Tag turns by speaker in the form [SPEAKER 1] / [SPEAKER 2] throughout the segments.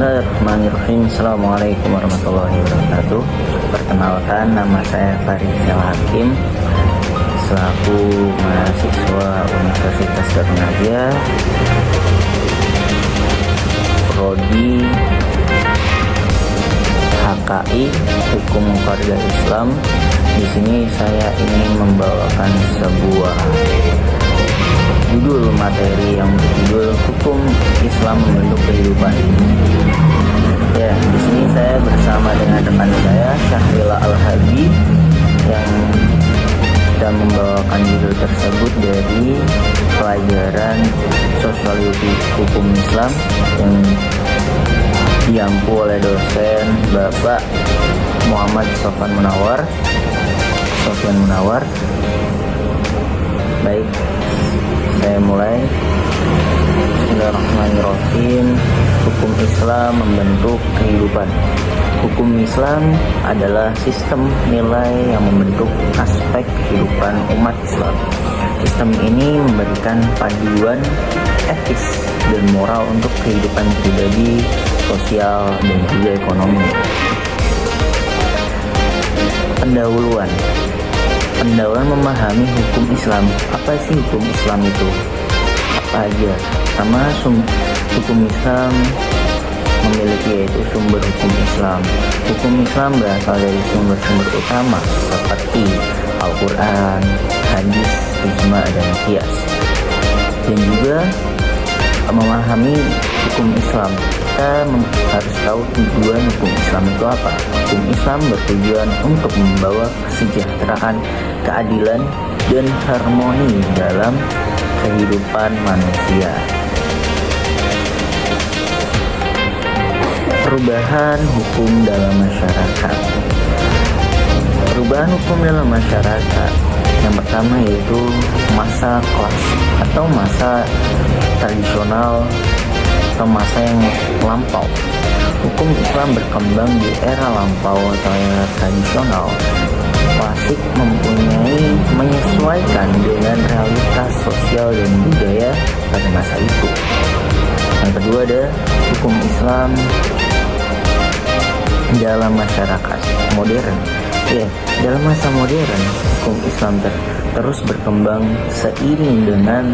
[SPEAKER 1] Bismillahirrahmanirrahim. Assalamualaikum warahmatullahi wabarakatuh. Perkenalkan, nama saya Farizal Hakim, selaku mahasiswa Universitas Darunajaya, Prodi HKI Hukum Keluarga Islam. Di sini saya ingin membawakan sebuah judul materi yang berjudul Hukum Islam Membentuk Kehidupan. Ya, di sini saya bersama dengan teman saya Syahrila Al-Hadi yang kita membawakan judul tersebut dari pelajaran Sosiologi Hukum Islam yang diampu oleh dosen Bapak Muhammad Sofyan Munawar. Baik, saya mulai. Bismillahirrahmanirrahim. Hukum Islam membentuk kehidupan. Hukum Islam adalah sistem nilai yang membentuk aspek kehidupan umat Islam. Sistem ini memberikan panduan etis dan moral untuk kehidupan pribadi, sosial, dan juga ekonomi. Pendahuluan memahami hukum Islam. Apa sih hukum Islam itu? Apa aja? Pertama, hukum Islam memiliki yaitu sumber hukum Islam. Hukum Islam berasal dari sumber-sumber utama seperti Al-Quran, hadis, ijma, dan qiyas. Dan juga memahami hukum Islam, kita harus tahu tujuan hukum Islam itu apa. Hukum Islam bertujuan untuk membawa kesejahteraan, keadilan, dan harmoni dalam kehidupan manusia. Perubahan hukum dalam masyarakat. Perubahan hukum dalam masyarakat yang pertama yaitu masa klasik atau masa tradisional atau masa yang lampau. Hukum Islam berkembang di era lampau atau era tradisional. Klasik menyesuaikan dengan realitas sosial dan budaya pada masa itu. Yang kedua ada hukum Islam dalam masyarakat modern. Dalam masa modern, hukum Islam terus berkembang seiring dengan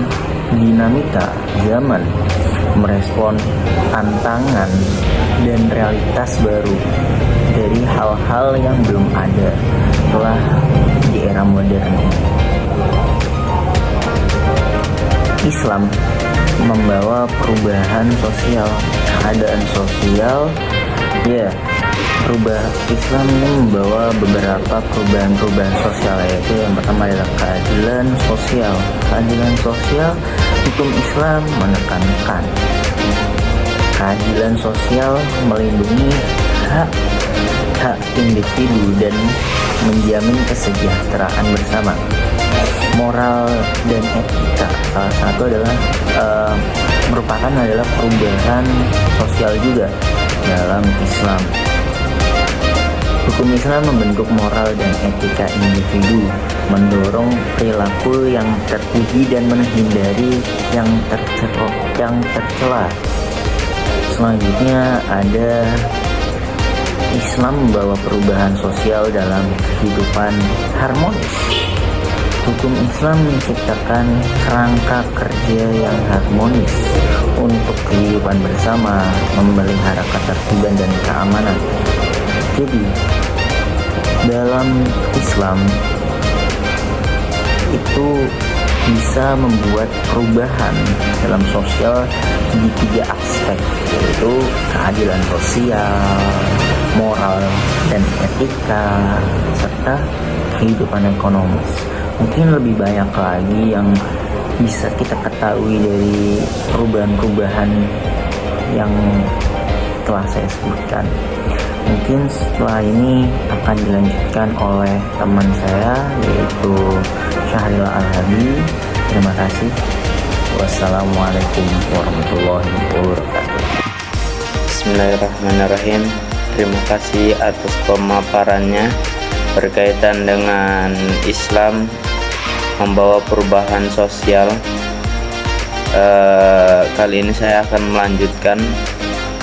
[SPEAKER 1] dinamika zaman, merespon tantangan dan realitas baru dari hal-hal yang belum ada setelah di era modern ini. Islam membawa perubahan sosial, keadaan sosial. Islam ini membawa beberapa perubahan sosial, yaitu yang pertama adalah keadilan sosial. Keadilan sosial, hukum Islam menekankan keadilan sosial melindungi hak individu dan menjamin kesejahteraan bersama. Moral dan etika salah satu adalah perubahan sosial juga dalam Islam. Hukum Islam membentuk moral dan etika individu, mendorong perilaku yang terpuji dan menghindari yang tercela. Selanjutnya ada Islam membawa perubahan sosial dalam kehidupan harmonis. Hukum Islam menciptakan kerangka kerja yang harmonis untuk kehidupan bersama, memelihara ketertiban dan keamanan. Jadi, dalam Islam itu bisa membuat perubahan dalam sosial di 3 aspek, yaitu keadilan sosial, moral dan etika, serta kehidupan ekonomis. Mungkin lebih banyak lagi yang bisa kita ketahui dari perubahan-perubahan yang telah saya sebutkan. Mungkin setelah ini akan dilanjutkan oleh teman saya, yaitu Syahrila Al-Hadi. Terima kasih. Wassalamualaikum warahmatullahi wabarakatuh.
[SPEAKER 2] Bismillahirrahmanirrahim. Terima kasih atas pemaparannya berkaitan dengan Islam membawa perubahan sosial. Kali ini saya akan melanjutkan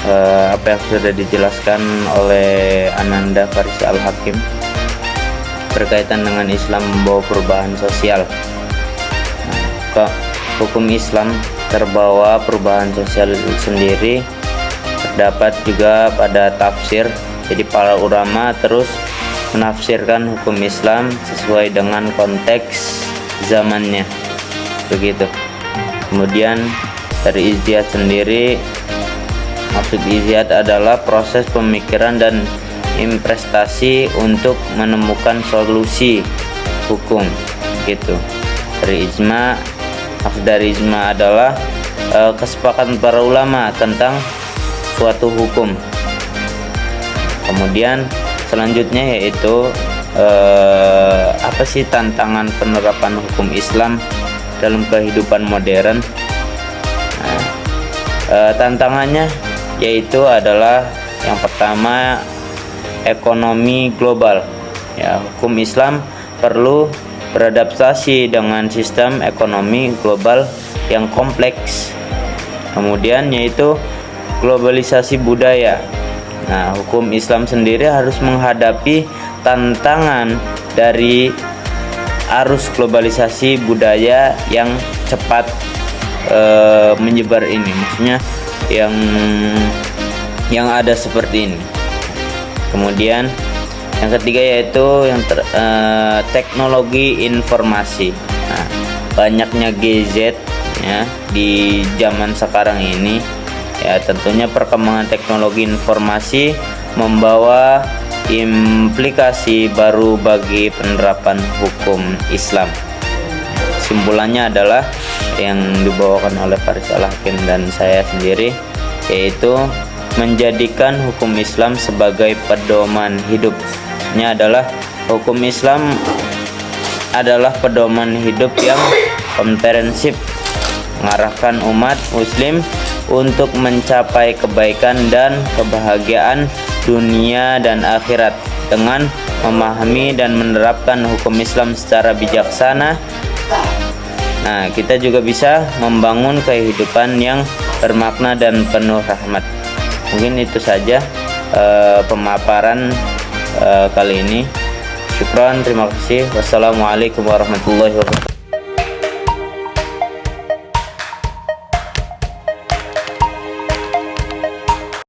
[SPEAKER 2] apa yang sudah dijelaskan oleh Ananda Faris Al-Hakim berkaitan dengan Islam membawa perubahan sosial. Hukum Islam terbawa perubahan sosial sendiri terdapat juga pada tafsir. Jadi para ulama terus menafsirkan hukum Islam sesuai dengan konteks zamannya, begitu. Kemudian dari ijtihad sendiri, maksud ijtihad adalah proses pemikiran dan investasi untuk menemukan solusi hukum, gitu. Dari ijma, maksud dari ijma adalah kesepakatan para ulama tentang suatu hukum. Kemudian selanjutnya yaitu apa sih tantangan penerapan hukum Islam dalam kehidupan modern. Tantangannya yaitu adalah yang pertama, ekonomi global. Ya, hukum Islam perlu beradaptasi dengan sistem ekonomi global yang kompleks. Kemudian yaitu globalisasi budaya. Nah, hukum Islam sendiri harus menghadapi tantangan dari arus globalisasi budaya yang cepat menyebar ini. Maksudnya yang ada seperti ini. Kemudian yang ketiga yaitu teknologi informasi. Nah, banyaknya gadget ya di zaman sekarang ini, ya tentunya perkembangan teknologi informasi membawa implikasi baru bagi penerapan hukum Islam. Simpulannya adalah yang dibawakan oleh Faris Al-Hakim dan saya sendiri, yaitu menjadikan hukum Islam sebagai pedoman hidup. Ini adalah hukum Islam adalah pedoman hidup yang komprehensif, mengarahkan umat muslim untuk mencapai kebaikan dan kebahagiaan dunia dan akhirat dengan memahami dan menerapkan hukum Islam secara bijaksana. Nah, kita juga bisa membangun kehidupan yang bermakna dan penuh rahmat. Mungkin itu saja pemaparan kali ini. Syukran, terima kasih. Wassalamualaikum warahmatullahi wabarakatuh.